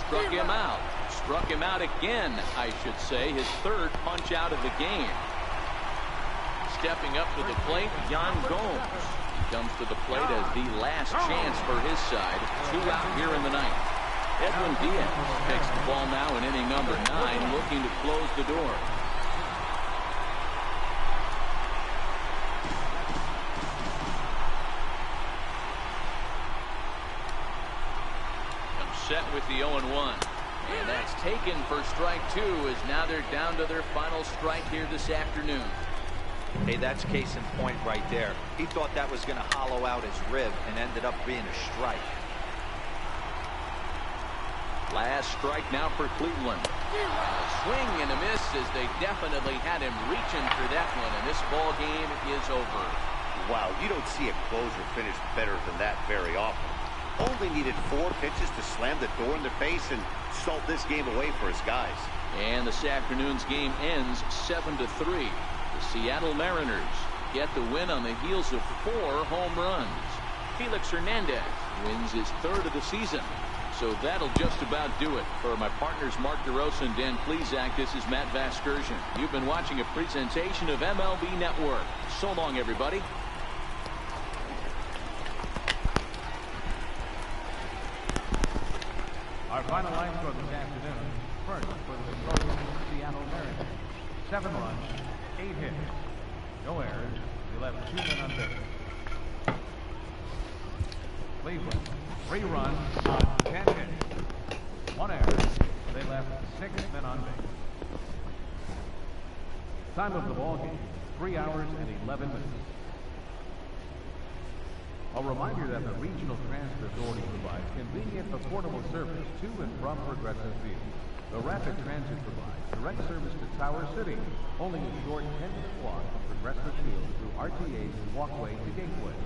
Struck him out. Struck him out again, I should say. His 3rd punch out of the game. Stepping up to the plate, Yan Gomes. He comes to the plate as the last chance for his side. 2 out here in the 9th. Edwin Diaz takes the ball now in inning number 9, looking to close the door. Set with the 0-1. And that's taken for strike 2, as now they're down to their final strike here this afternoon. Hey, that's case in point right there. He thought that was going to hollow out his rib and ended up being a strike. Last strike now for Cleveland. A swing and a miss, as they definitely had him reaching for that one, and this ball game is over. Wow, you don't see a closer finish better than that very often. Only needed 4 pitches to slam the door in their face and salt this game away for his guys. And this afternoon's game ends 7-3. The Seattle Mariners get the win on the heels of 4 home runs. Felix Hernandez wins his 3rd of the season. So that'll just about do it. For my partners Mark DeRosa and Dan Plesac, this is Matt Vasgersian. You've been watching a presentation of MLB Network. So long, everybody. Our final line score this afternoon. First for the victorious Seattle Mariners. 7 runs, 8 hits, no errors. They left 2 men on base. Cleveland, 3 runs on 10 hits, 1 error. They left 6 men on base. Time of the ball game, 3 hours and 11 minutes. A reminder that the Regional Transit Authority provides convenient, affordable service to and from Progressive Field. The Rapid Transit provides direct service to Tower City, only a short 10-minute walk from Progressive Field through RTA's walkway to Gateway.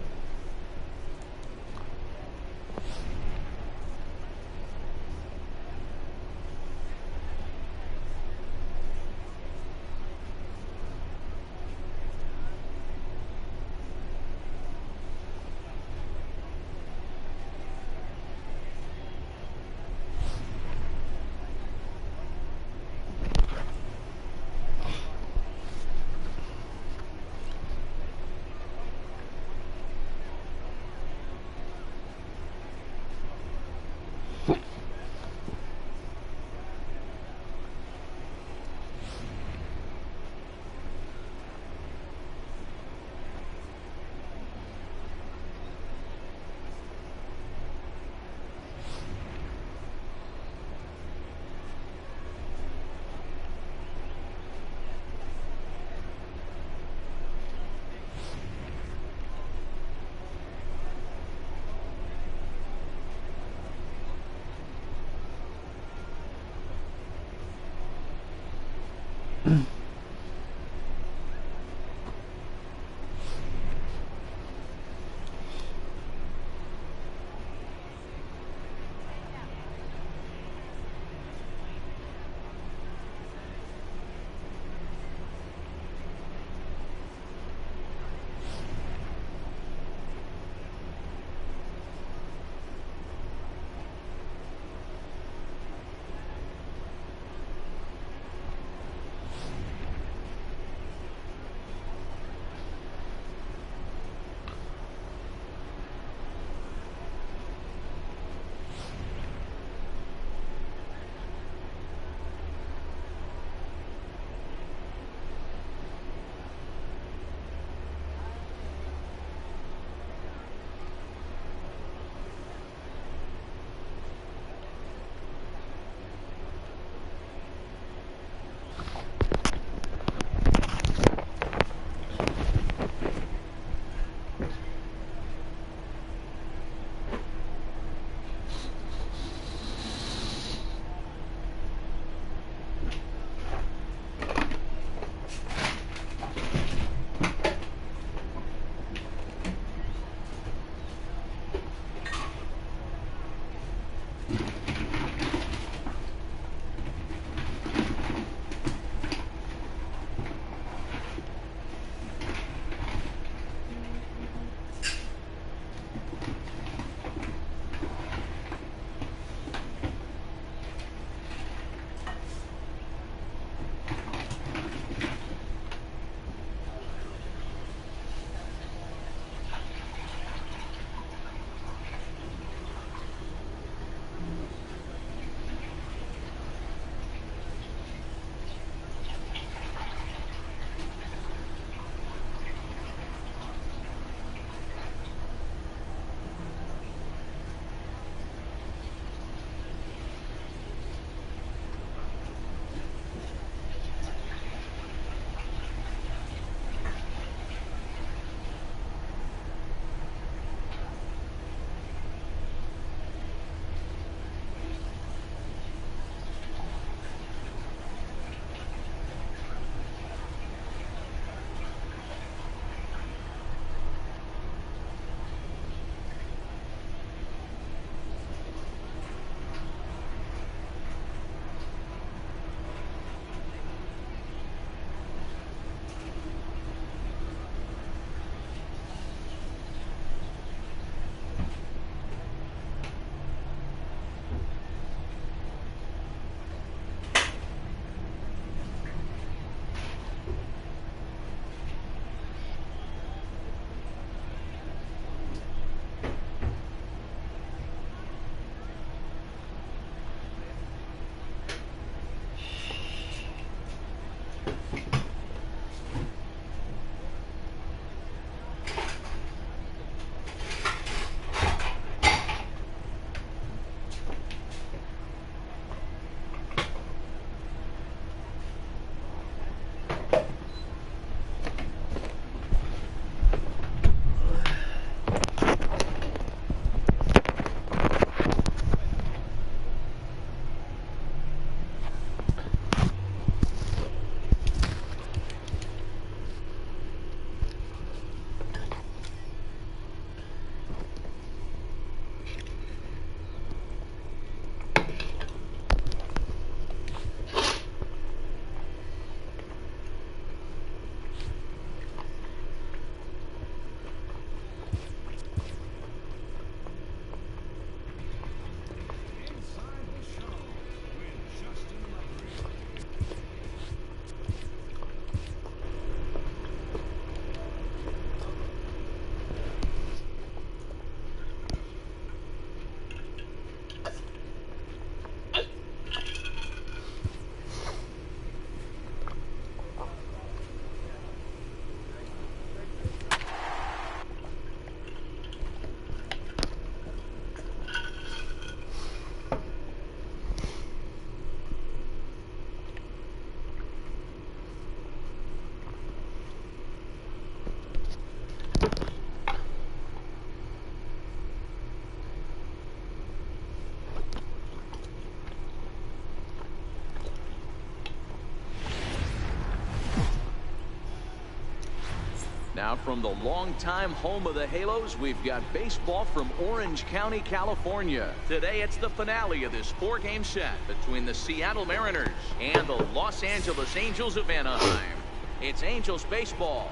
now from the longtime home of the Halos. We've got baseball from Orange County, California. Today it's the finale of this 4-game set between the Seattle Mariners and the Los Angeles Angels of Anaheim. It's Angels baseball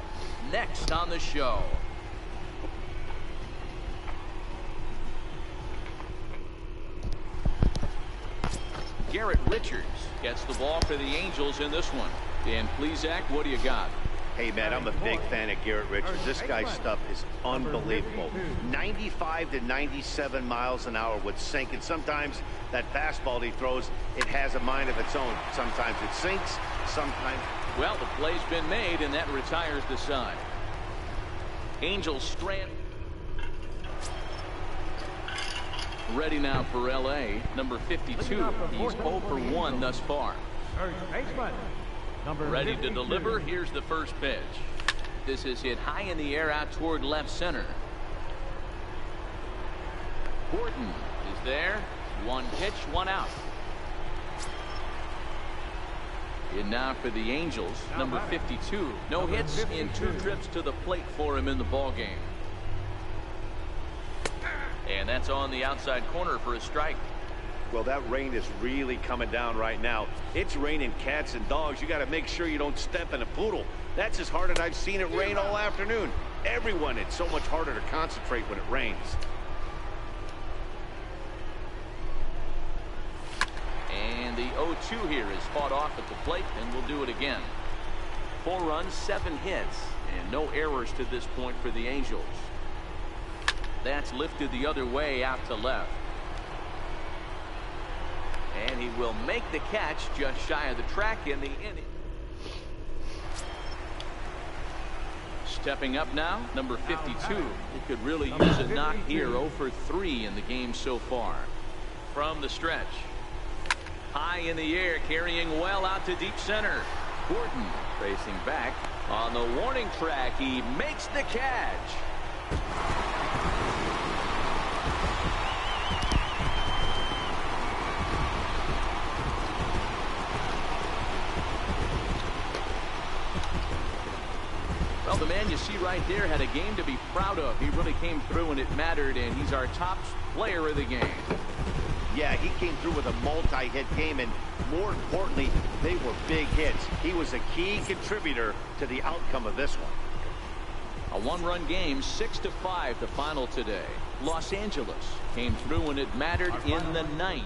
next on the show. Garrett Richards gets the ball for the Angels in this one. Dan Plesac, what do you got? Hey, man, I'm a big fan of Garrett Richards. This guy's stuff is unbelievable. 95 to 97 miles an hour with sink, and sometimes that fastball he throws, it has a mind of its own. Sometimes it sinks, sometimes... Well, the play's been made, and that retires the side. Angels strand. Ready now for L.A. Number 52. He's 0 for 1 thus far. Ready to deliver. Here's the first pitch. This is hit high in the air out toward left center. Gordon is there. 1 pitch, 1 out. And now for the Angels, number 52. No hits in 2 trips to the plate for him in the ballgame. And that's on the outside corner for a strike. Well, that rain is really coming down right now. It's raining cats and dogs. You got to make sure you don't step in a poodle. That's as hard as I've seen it rain all afternoon. Everyone, it's so much harder to concentrate when it rains. And the 0-2 here is fought off at the plate, and we'll do it again. 4 runs, 7 hits, and no errors to this point for the Angels. That's lifted the other way out to left. And he will make the catch just shy of the track in the inning. Stepping up now, number 52. He could really use a knock here. 0 for 3 in the game so far. From the stretch. High in the air, carrying well out to deep center. Gordon racing back. On the warning track, he makes the catch. Well, the man you see right there had a game to be proud of. He really came through and it mattered, and he's our top player of the game. Yeah, he came through with a multi-hit game, and more importantly, they were big hits. He was a key contributor to the outcome of this one. A 1-run game, 6-5 the final today. Los Angeles came through when it mattered in the 9th.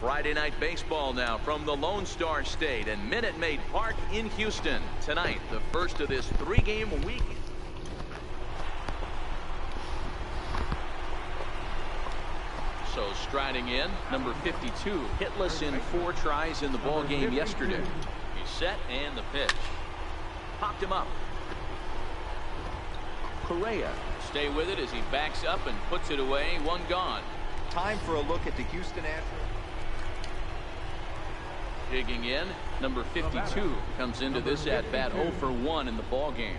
Friday night baseball now from the Lone Star State and Minute Maid Park in Houston. Tonight, the first of this 3-game week. So striding in, number 52, hitless in 4 tries in the ball game yesterday. He's set and the pitch. Popped him up. Correa, stay with it as he backs up and puts it away. 1 gone. Time for a look at the Houston Astros. Digging in, number 52 comes into this at bat 0 for 1 in the ball game.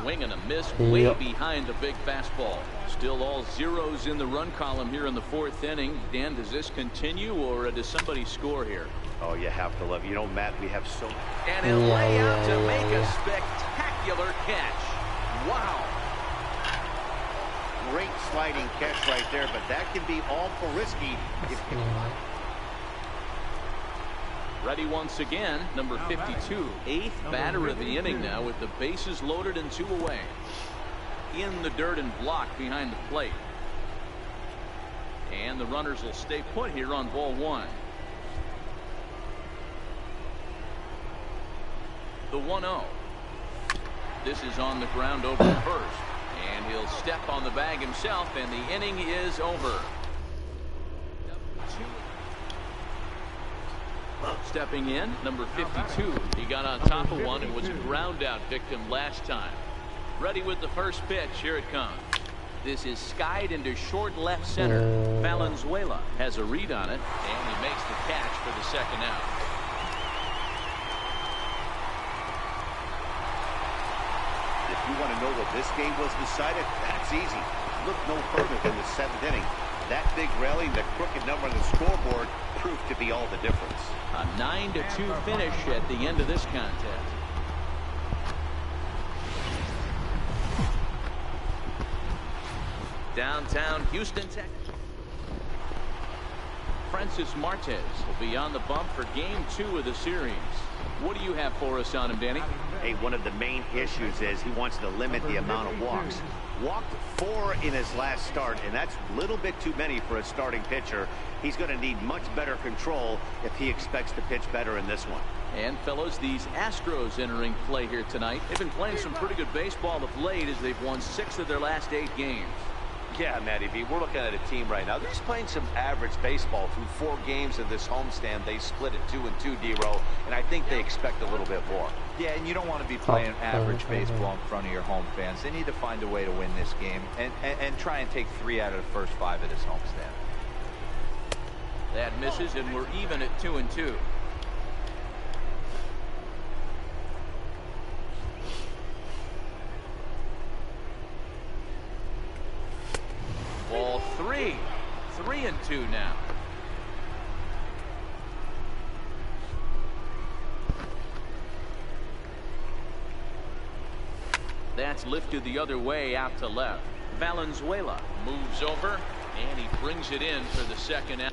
Swing and a miss way behind the big fastball. Still all zeros in the run column here in the 4th inning. Dan, does this continue or does somebody score here? Oh, you have to love it. You know, Matt, we have so... And he'll lay out to make a spectacular catch. Wow. Great sliding catch right there, but that can be all for risky. Ready once again, number 52, 8th batter of the inning now with the bases loaded and 2 away. In the dirt and blocked behind the plate. And the runners will stay put here on ball 1. The 1-0. This is on the ground over first. And he'll step on the bag himself, and the inning is over. Stepping in, number 52. He got on top of one and was a ground out victim last time. Ready with the first pitch. Here it comes. This is skied into short left center. Valenzuela has a read on it, and he makes the catch for the second out. If you want to know what this game was decided, that's easy. Look no further than the 7th inning. That big rally, the crooked number on the scoreboard, proved to be all the difference. A 9-2 finish at the end of this contest. Downtown Houston, Texas. Francis Martes will be on the bump for game 2 of the series. What do you have for us on him, Danny? Hey, one of the main issues is he wants to limit the amount of walks. Walked 4 in his last start, and that's a little bit too many for a starting pitcher. He's going to need much better control if he expects to pitch better in this one. And fellows, these Astros entering play here tonight. They've been playing some pretty good baseball of late as they've won 6 of their last 8 games. Yeah, Matty B, we're looking at a team right now. They're just playing some average baseball through 4 games of this homestand. They split it 2-2, D-Row, and I think they expect a little bit more. Yeah, and you don't want to be playing average baseball in front of your home fans. They need to find a way to win this game and try and take 3 out of the first 5 of this homestand. That misses, and we're even at 2-2. Ball 3. 3-2 now. That's lifted the other way out to left. Valenzuela moves over, and he brings it in for the second out.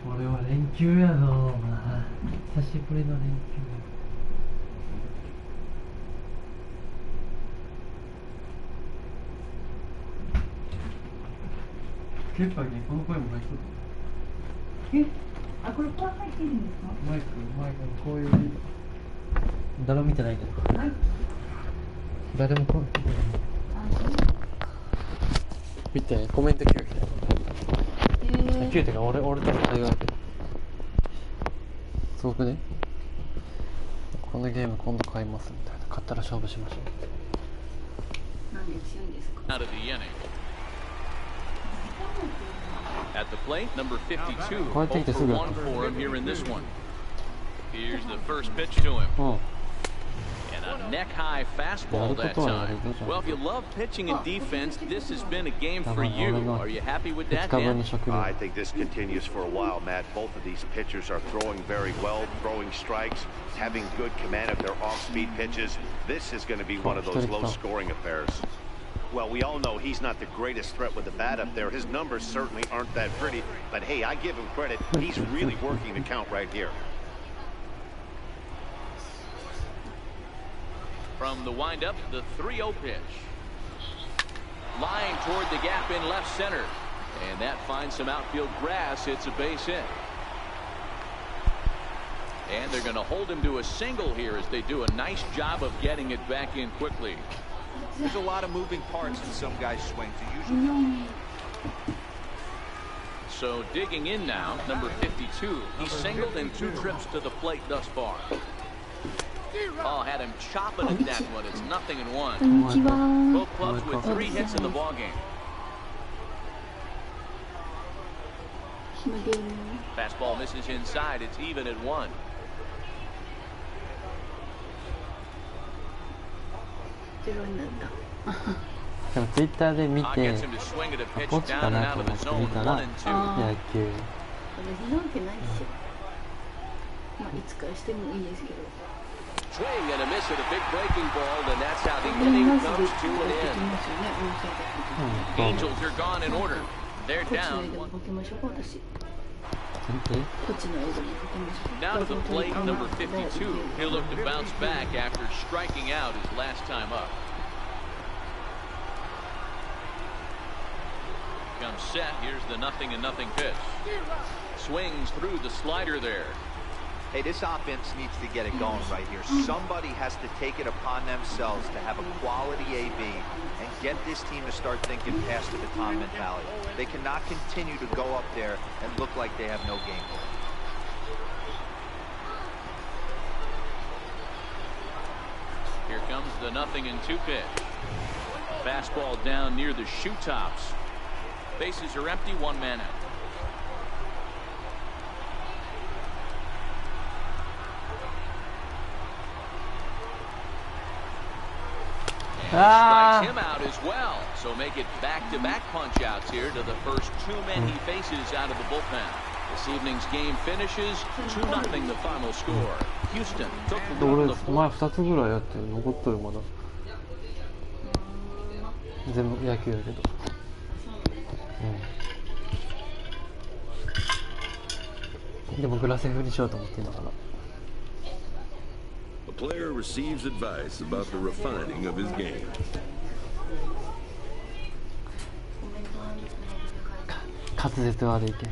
俺は連休やぞ、まあ、久しぶりの連休。ケッパーにこの声も入っとる。あ、これ声入ってるんですか？マイクこういう誰も見てないけど。はい。誰も声入ってない。見てコメント9来た。9ってか俺たち会話やけど。すごくね。このゲーム今度買いますみたいな。買ったら勝負しましょう。なんで強いんですか？Out of the inning. At the plate, number 52. こうやってきてすぐやった。 0 for him here in this one. Here's the first pitch to him. And a neck-high fastball that time. Well, if you love pitching and defense, this has been a game for you. Are you happy with that, Dan? I think this continues for a while, Matt. Both of these pitchers are throwing very well, throwing strikes, having good command of their off-speed pitches. This is going to be one of those low-scoring affairs. Well, we all know he's not the greatest threat with the bat up there. His numbers certainly aren't that pretty. But, hey, I give him credit. He's really working the count right here. From the windup, the 3-0 pitch. Line toward the gap in left center. And that finds some outfield grass. It's a base hit. And they're going to hold him to a single here as they do a nice job of getting it back in quickly. There's a lot of moving parts in some guys' swings. Usually. So digging in now, number 52. He's singled in 2 trips to the plate thus far. Oh, had him chopping at that one. It's 0-1. Both clubs with 3 hits in the ballgame. Fastball misses inside. It's even at 1. でもツイッターで見て、ポチかなと思って見たら、野球。私なんてないっすよ。まあいつかしてもいいですけど。Swing and a miss at a big breaking ball, and that's how the inning comes to an end. Angels are gone in order. They're down. Now to the plate, number 52. He'll look to bounce back after striking out his last time up. Comes set. Here's the 0-0 pitch. Swings through the slider there. Hey, this offense needs to get it going right here. Somebody has to take it upon themselves to have a quality AB and get this team to start thinking past the baton mentality. They cannot continue to go up there and look like they have no game plan. Here comes the 0-2 pitch. Fastball down near the shoe tops. Bases are empty, 1 man out. Strikes him out as well. So make it back-to-back punch-outs here to the first 2 men he faces out of the bullpen. This evening's game finishes 2-0 the final score. Houston took the lead. 前2つぐらいやって残っとるまだ。全部野球やけど。でもグラセフにしようと思ってんだから。A player receives advice about the refining of his game. 滑舌悪いけん。